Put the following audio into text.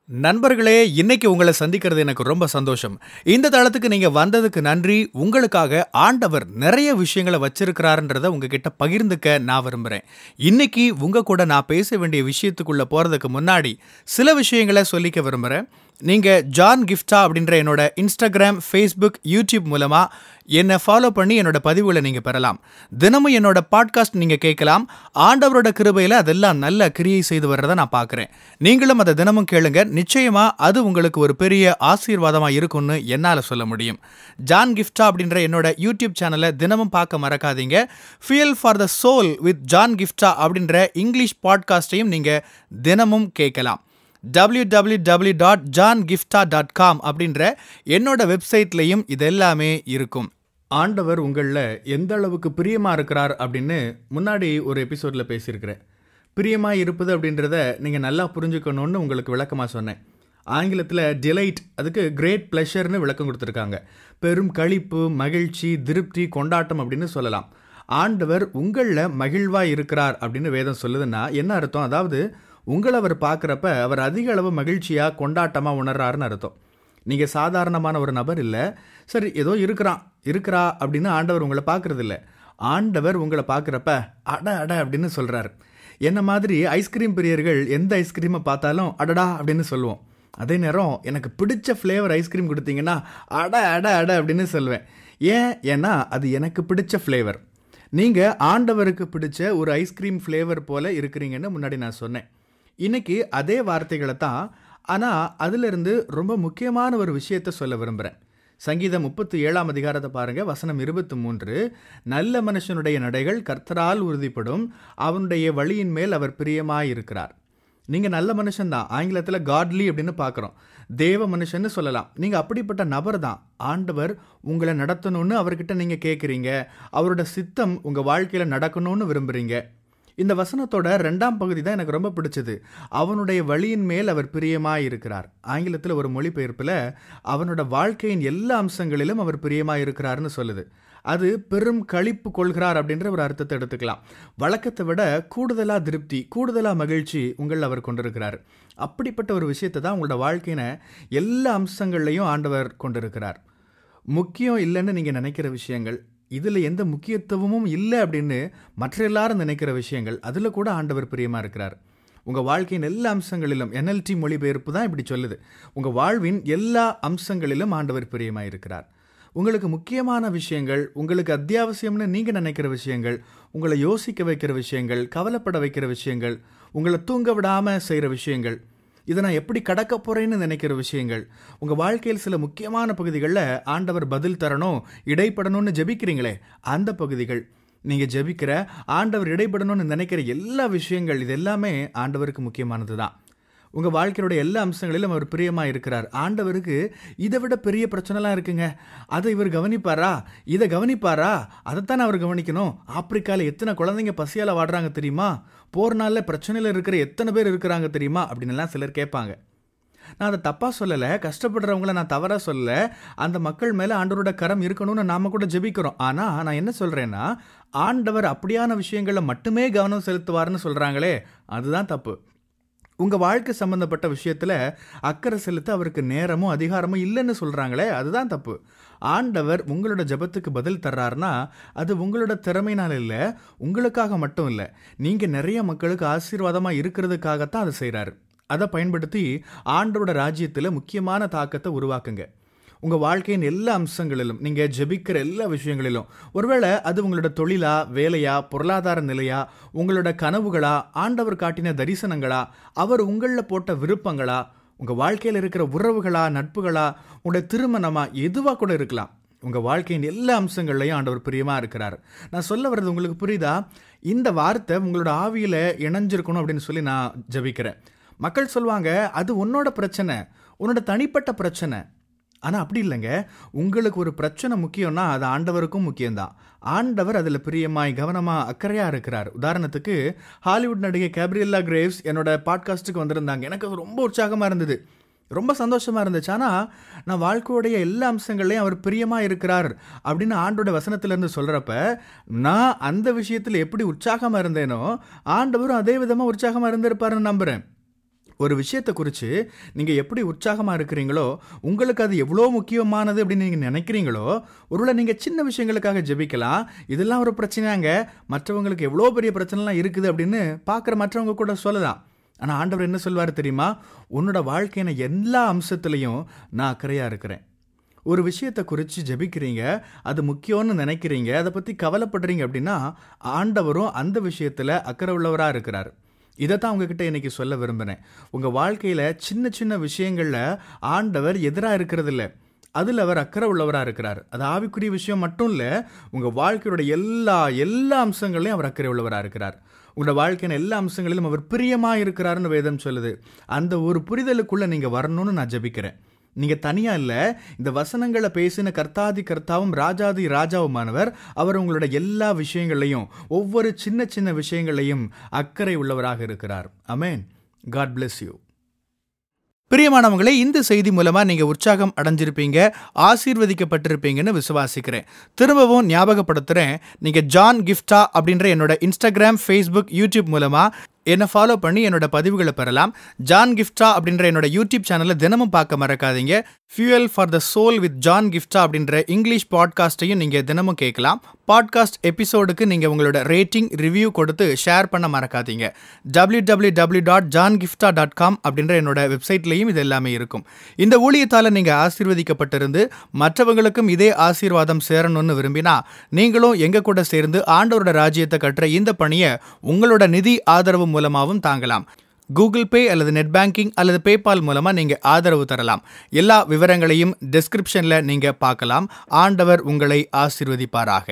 நண்பர்களே, இன்னைக்கு உங்களை சந்திக்கிறது எனக்கு ரொம்ப சந்தோஷம். இந்த தளத்துக்கு நீங்க வந்ததுக்கு நன்றி. உங்களுக்காக ஆண்டவர் நிறைய விஷயங்களை வச்சிருக்கிறாருன்றத உங்ககிட்ட பகிர்ந்துக்க நான் விரும்புறேன். இன்னைக்கு உங்க கூட நான் பேச வேண்டிய விஷயத்துக்குள்ள போறதுக்கு முன்னாடி சில விஷயங்களை சொல்லிக்க விரும்புறேன். நீங்க ஜான் கிஃப்டா அப்படின்ற என்னோட இன்ஸ்டாகிராம், ஃபேஸ்புக், யூடியூப் மூலமா என்னை ஃபாலோ பண்ணி என்னோட பதிவுகளை நீங்க பெறலாம். தினமும் என்னோட பாட்காஸ்ட் நீங்க கேட்கலாம். ஆண்டவரோட கிருபையில அதெல்லாம் நல்ல கிரியை செய்து வர்றதை நான் பார்க்குறேன். நீங்களும் அதை தினமும் கேளுங்க. நிச்சயமா அது உங்களுக்கு ஒரு பெரிய ஆசீர்வாதமா இருக்கும்னு என்னால சொல்ல முடியும். ஜான் கிஃப்டா அப்படின்ற என்னோட யூடியூப் சேனலை தினமும் பார்க்க மறக்காதீங்க. Fuel for the soul with John Gifta அப்படின்ற இங்கிலீஷ் பாட்காஸ்டையும் நீங்க தினமும் கேட்கலாம். www.johngifta.com அப்படின்ற என்னோட வெப்சைட்லையும் இதெல்லாமே இருக்கும். ஆண்டவர் உங்களில் எந்த அளவுக்கு பிரியமா இருக்கிறார் அப்படின்னு முன்னாடி ஒரு எபிசோட்ல பேசியிருக்கிறேன். பிரியமா இருப்பது அப்படின்றத நீங்கள் நல்லா புரிஞ்சுக்கணும்னு உங்களுக்கு விளக்கமாக சொன்னேன். ஆங்கிலத்தில் டிலைட், அதுக்கு கிரேட் ப்ளஷர்னு விளக்கம் கொடுத்துருக்காங்க. பெரும் களிப்பு, மகிழ்ச்சி, திருப்தி, கொண்டாட்டம் அப்படின்னு சொல்லலாம். ஆண்டவர் உங்களில் மகிழ்வாக இருக்கிறார் அப்படின்னு வேதம் சொல்லுதுன்னா என்ன அர்த்தம்? அதாவது உங்களை அவர் பார்க்குறப்ப அவர் அதிக அளவு மகிழ்ச்சியாக, கொண்டாட்டமாக உணர்றாருன்னு அர்த்தம். நீங்கள் சாதாரணமான ஒரு நபர் இல்லை. சரி, ஏதோ இருக்கிறா அப்படின்னு ஆண்டவர் உங்களை பார்க்குறது இல்லை. ஆண்டவர் உங்களை பார்க்குறப்ப அட அட அப்படின்னு சொல்கிறார். என்ன மாதிரி ஐஸ்கிரீம் பிரியர்கள் எந்த ஐஸ்கிரீமை பார்த்தாலும் அடடா அப்படின்னு சொல்லுவோம். அதே நேரம் எனக்கு பிடிச்ச ஃப்ளேவர் ஐஸ்கிரீம் கொடுத்தீங்கன்னா அட அட அட அப்படின்னு சொல்லுவேன். ஏன்னா அது எனக்கு பிடிச்ச ஃப்ளேவர். நீங்கள் ஆண்டவருக்கு பிடிச்ச ஒரு ஐஸ்கிரீம் ஃப்ளேவர் போல் இருக்கிறீங்கன்னு முன்னாடி நான் சொன்னேன். இன்னைக்கு அதே வார்த்தைகளை தான், ஆனால் அதிலிருந்து ரொம்ப முக்கியமான ஒரு விஷயத்தை சொல்ல விரும்புகிறேன். சங்கீதம் 37ஆம் அதிகாரத்தை பாருங்கள், வசனம் 23. நல்ல மனுஷனுடைய நடைகள் கர்த்தரால் உறுதிப்படும், அவனுடைய வழியின் மேல் அவர் பிரியமாயிருக்கிறார். நீங்கள் நல்ல மனுஷன்தான். ஆங்கிலத்தில் காட்லி அப்படின்னு பார்க்குறோம். தேவ மனுஷன்னு சொல்லலாம். நீங்கள் அப்படிப்பட்ட நபர் தான். ஆண்டவர் உங்களை நடத்தணும்னு அவர்கிட்ட நீங்கள் கேட்குறீங்க. அவரோட சித்தம் உங்கள் வாழ்க்கையில் நடக்கணும்னு விரும்புகிறீங்க. இந்த வசனத்தோட 2ஆம் பகுதி தான் எனக்கு ரொம்ப பிடிச்சது. அவனுடைய வழியின் மேல் அவர் பிரியமாயிருக்கிறார். ஆங்கிலத்தில் ஒரு மொழிபெயர்ப்பில் அவனோட வாழ்க்கையின் எல்லா அம்சங்களிலும் அவர் பிரியமாயிருக்கிறார்னு சொல்லுது. அது பெரும் களிப்பு கொள்கிறார் அப்படின்ற ஒரு அர்த்தத்தை எடுத்துக்கலாம். வழக்கத்தை விட கூடுதலாக திருப்தி, கூடுதலாக மகிழ்ச்சி உங்களில் அவர் கொண்டிருக்கிறார். அப்படிப்பட்ட ஒரு விஷயத்தை தான் உங்களோட வாழ்க்கையின எல்லா அம்சங்கள்லையும் ஆண்டவர் கொண்டிருக்கிறார். முக்கியம் இல்லைன்னு நீங்கள் நினைக்கிற விஷயங்கள், இதில் எந்த முக்கியத்துவமும் இல்லை அப்படின்னு மற்ற எல்லாரும் நினைக்கிற விஷயங்கள், அதில் கூட ஆண்டவர் பிரியமாக இருக்கிறார். உங்கள் வாழ்க்கையின் எல்லா அம்சங்களிலும், NLT மொழிபெயர்ப்பு தான் இப்படி சொல்லுது, உங்கள் வாழ்வின் எல்லா அம்சங்களிலும் ஆண்டவர் பிரியமாக இருக்கிறார். உங்களுக்கு முக்கியமான விஷயங்கள், உங்களுக்கு அத்தியாவசியம்னு நீங்கள் நினைக்கிற விஷயங்கள், உங்களை யோசிக்க வைக்கிற விஷயங்கள், கவலைப்பட வைக்கிற விஷயங்கள், உங்களை தூங்க விடாமல் செய்கிற விஷயங்கள், இதை நான் எப்படி கடக்க போகிறேன்னு நினைக்கிற விஷயங்கள், உங்கள் வாழ்க்கையில் சில முக்கியமான பகுதிகளில் ஆண்டவர் பதில் தரணும், இடைப்படணும்னு ஜெபிக்கிறீங்களே, அந்த பகுதிகள், நீங்கள் ஜெபிக்கிற ஆண்டவர் இடைப்படணும்னு நினைக்கிற எல்லா விஷயங்கள், இது எல்லாமே ஆண்டவருக்கு முக்கியமானது தான். உங்கள் வாழ்க்கையோட எல்லா அம்சங்களிலும் அவர் பிரியமாக இருக்கிறார். ஆண்டவருக்கு இதை விட பெரிய பிரச்சனைலாம் இருக்குங்க. அதை இவர் கவனிப்பாரா? இதை கவனிப்பாரா? அதைத்தான் அவர் கவனிக்கணும். ஆப்பிரிக்காவில் எத்தனை குழந்தைங்க பசியால் வாடுறாங்க தெரியுமா? போர் நாளில் பிரச்சனையில் இருக்கிற எத்தனை பேர் இருக்கிறாங்க தெரியுமா? அப்படின்லாம் சிலர் கேட்பாங்க. நான் அதை தப்பாக சொல்லலை, கஷ்டப்படுறவங்கள நான் தவறாக சொல்லலை. அந்த மக்கள் மேலே ஆண்டவரோட கரம் இருக்கணும்னு நாம் கூட ஜெபிக்கிறோம். ஆனால் நான் என்ன சொல்கிறேன்னா, ஆண்டவர் அப்படியான விஷயங்களில் மட்டுமே கவனம் செலுத்துவார்னு சொல்கிறாங்களே, அதுதான் தப்பு. உங்கள் வாழ்க்கை சம்மந்தப்பட்ட விஷயத்தில் அக்கறை செலுத்த அவருக்கு நேரமும் அதிகாரமும் இல்லைன்னு சொல்கிறாங்களே, அதுதான் தப்பு. ஆண்டவர் உங்களோட ஜெபத்துக்கு பதில் தர்றாருன்னா அது உங்களோட திறமையினால் இல்லை, உங்களுக்காக மட்டும் இல்லை, நீங்கள் நிறைய மக்களுக்கு ஆசீர்வாதமாக இருக்கிறதுக்காகத்தான் அதை செய்கிறாரு. அதை பயன்படுத்தி ஆண்டவரோட ராஜ்யத்தில் முக்கியமான தாக்கத்தை உருவாக்குங்க. உங்கள் வாழ்க்கையின் எல்லா அம்சங்களிலும், நீங்கள் ஜெபிக்கிற எல்லா விஷயங்களிலும், ஒருவேளை அது உங்களோட தொழிலா, வேலையா, பொருளாதார நிலையா, உங்களோட கனவுகளா, ஆண்டவர் காட்டின தரிசனங்களா, அவர் உங்களில் போட்ட விருப்பங்களா, உங்கள் வாழ்க்கையில் இருக்கிற உறவுகளா, நட்புகளா, உங்களோட திருமணமா, எதுவாக கூட இருக்கலாம். உங்கள் வாழ்க்கையின் எல்லா அம்சங்கள்லையும் ஆண்டவர் பிரியமாக இருக்கிறார். நான் சொல்ல வர்றது உங்களுக்கு புரியுதா? இந்த வார்த்தை உங்களோட ஆவியில் இணைஞ்சிருக்கணும் அப்படின்னு சொல்லி நான் ஜெபிக்கிறேன். மக்கள் சொல்லுவாங்க, அது உன்னோட பிரச்சனை, உன்னோட தனிப்பட்ட பிரச்சனை. ஆனால் அப்படி இல்லைங்க. உங்களுக்கு ஒரு பிரச்சனை முக்கியம்னா அது ஆண்டவருக்கும் முக்கியம்தான். ஆண்டவர் அதில் பிரியமாய், கவனமாக, அக்கறையாக இருக்கிறார். உதாரணத்துக்கு ஹாலிவுட் நடிகை கேப்ரியல்லா கிரேவ்ஸ் என்னோட பாட்காஸ்ட்டுக்கு வந்திருந்தாங்க. எனக்கு ரொம்ப உற்சாகமாக இருந்தது, ரொம்ப சந்தோஷமாக இருந்துச்சு. ஆனால் நான் வாழ்க்கையுடைய எல்லா அம்சங்கள்லையும் அவர் பிரியமாக இருக்கிறார் அப்படின்னு ஆண்டோட வசனத்திலேருந்து சொல்கிறப்ப நான் அந்த விஷயத்தில் எப்படி உற்சாகமாக இருந்தேனோ ஆண்டவரும் அதே விதமாக உற்சாகமாக இருந்திருப்பாருன்னு நம்புகிறேன். ஒரு விஷயத்தை குறித்து நீங்கள் எப்படி உற்சாகமாக இருக்கிறீங்களோ, உங்களுக்கு அது எவ்வளோ முக்கியமானது அப்படின்னு நீங்கள் நினைக்கிறீங்களோ, ஒருவேளை நீங்கள் சின்ன விஷயங்களுக்காக ஜெபிக்கலாம். இதெல்லாம் ஒரு பிரச்சனையாங்க, மற்றவங்களுக்கு எவ்வளோ பெரிய பிரச்சனைலாம் இருக்குது அப்படின்னு பார்க்குற மற்றவங்க கூட சொல்லலாம். ஆனால் ஆண்டவர் என்ன சொல்வார் தெரியுமா? உன்னோட வாழ்க்கையின எல்லா அம்சத்துலேயும் நான் அக்கறையாக இருக்கிறேன். ஒரு விஷயத்தை குறித்து ஜெபிக்கிறீங்க, அது முக்கியம்னு நினைக்கிறீங்க, அதை பற்றி கவலைப்படுறீங்க அப்படின்னா ஆண்டவரும் அந்த விஷயத்தில் அக்கறை உள்ளவராக இருக்கிறார். இதைத்தான் உங்ககிட்ட இன்னைக்கு சொல்ல விரும்பினேன். உங்கள் வாழ்க்கையில் சின்ன சின்ன விஷயங்களில் ஆண்டவர் எதிராக இருக்கிறது இல்லை, அதில் அவர் அக்கறை உள்ளவராக இருக்கிறார். அது ஆவிக்குரிய விஷயம் மட்டும் இல்லை, உங்கள் வாழ்க்கையோட எல்லா அம்சங்களையும் அவர் அக்கறை உள்ளவராக இருக்கிறார். உங்களோட வாழ்க்கையின் எல்லா அம்சங்களிலும் அவர் பிரியமாக இருக்கிறாருன்னு வேதம் சொல்லுது. அந்த ஒரு புரிதலுக்குள்ளே நீங்கள் வரணும்னு நான் ஜெபிக்கிறேன். நீங்கள் தனியாக இல்லை, இந்த வசனங்களை பேசின கர்த்தாதி கர்த்தாவும் ராஜாதி ராஜாவுமானவர் அவர் உங்களோட எல்லா விஷயங்களையும், ஒவ்வொரு சின்ன சின்ன விஷயங்களையும் அக்கறை உள்ளவராக இருக்கிறார். ஆமென். God bless you. பிரியமானவங்களே, இந்த செய்தி மூலமா நீங்க உற்சாகம் அடைஞ்சிருப்பீங்க, ஆசீர்வதிக்கப்பட்டிருப்பீங்கன்னு விசுவாசிக்கிறேன். திரும்பவும் ஞாபகப்படுத்துறேன், நீங்க ஜான் கிஃப்டா அப்படின்ற என்னோட இன்ஸ்டாகிராம், ஃபேஸ்புக், யூடியூப் மூலமா என்னை ஃபாலோ பண்ணி என்னோட பதிவுகளை பெறலாம். ஜான் கிஃப்டா அப்படின்ற என்னோட யூடியூப் சேனலை தினமும் பார்க்க மறக்காதீங்க. Fuel for the soul with John Gifta அப்படின்ற இங்கிலீஷ் பாட்காஸ்ட்டையும் நீங்கள் தினமும் கேட்கலாம். பாட்காஸ்ட் எபிசோடுக்கு நீங்கள் உங்களோட ரேட்டிங், ரிவ்யூ கொடுத்து ஷேர் பண்ண மறக்காதீங்க. www.johngifta.com அப்படின்ற என்னோட வெப்சைட்லேயும் இது எல்லாமே இருக்கும். இந்த ஊழியத்தால் நீங்கள் ஆசீர்வதிக்கப்பட்டிருந்து மற்றவங்களுக்கும் இதே ஆசீர்வாதம் சேரணும்னு விரும்பினா நீங்களும் எங்கள் கூட சேர்ந்து ஆண்டவரோட ராஜ்யத்தை கட்டுற இந்த பணியை உங்களோட நிதி ஆதரவு மூலமாகவும் தாங்கலாம். கூகுள் பே அல்லது நெட் பேங்கிங் அல்லது பேபால் மூலமாக நீங்கள் ஆதரவு தரலாம். எல்லா விவரங்களையும் டிஸ்கிரிப்ஷனில் நீங்கள் பார்க்கலாம். ஆண்டவர் உங்களை ஆசீர்வதிப்பாராக.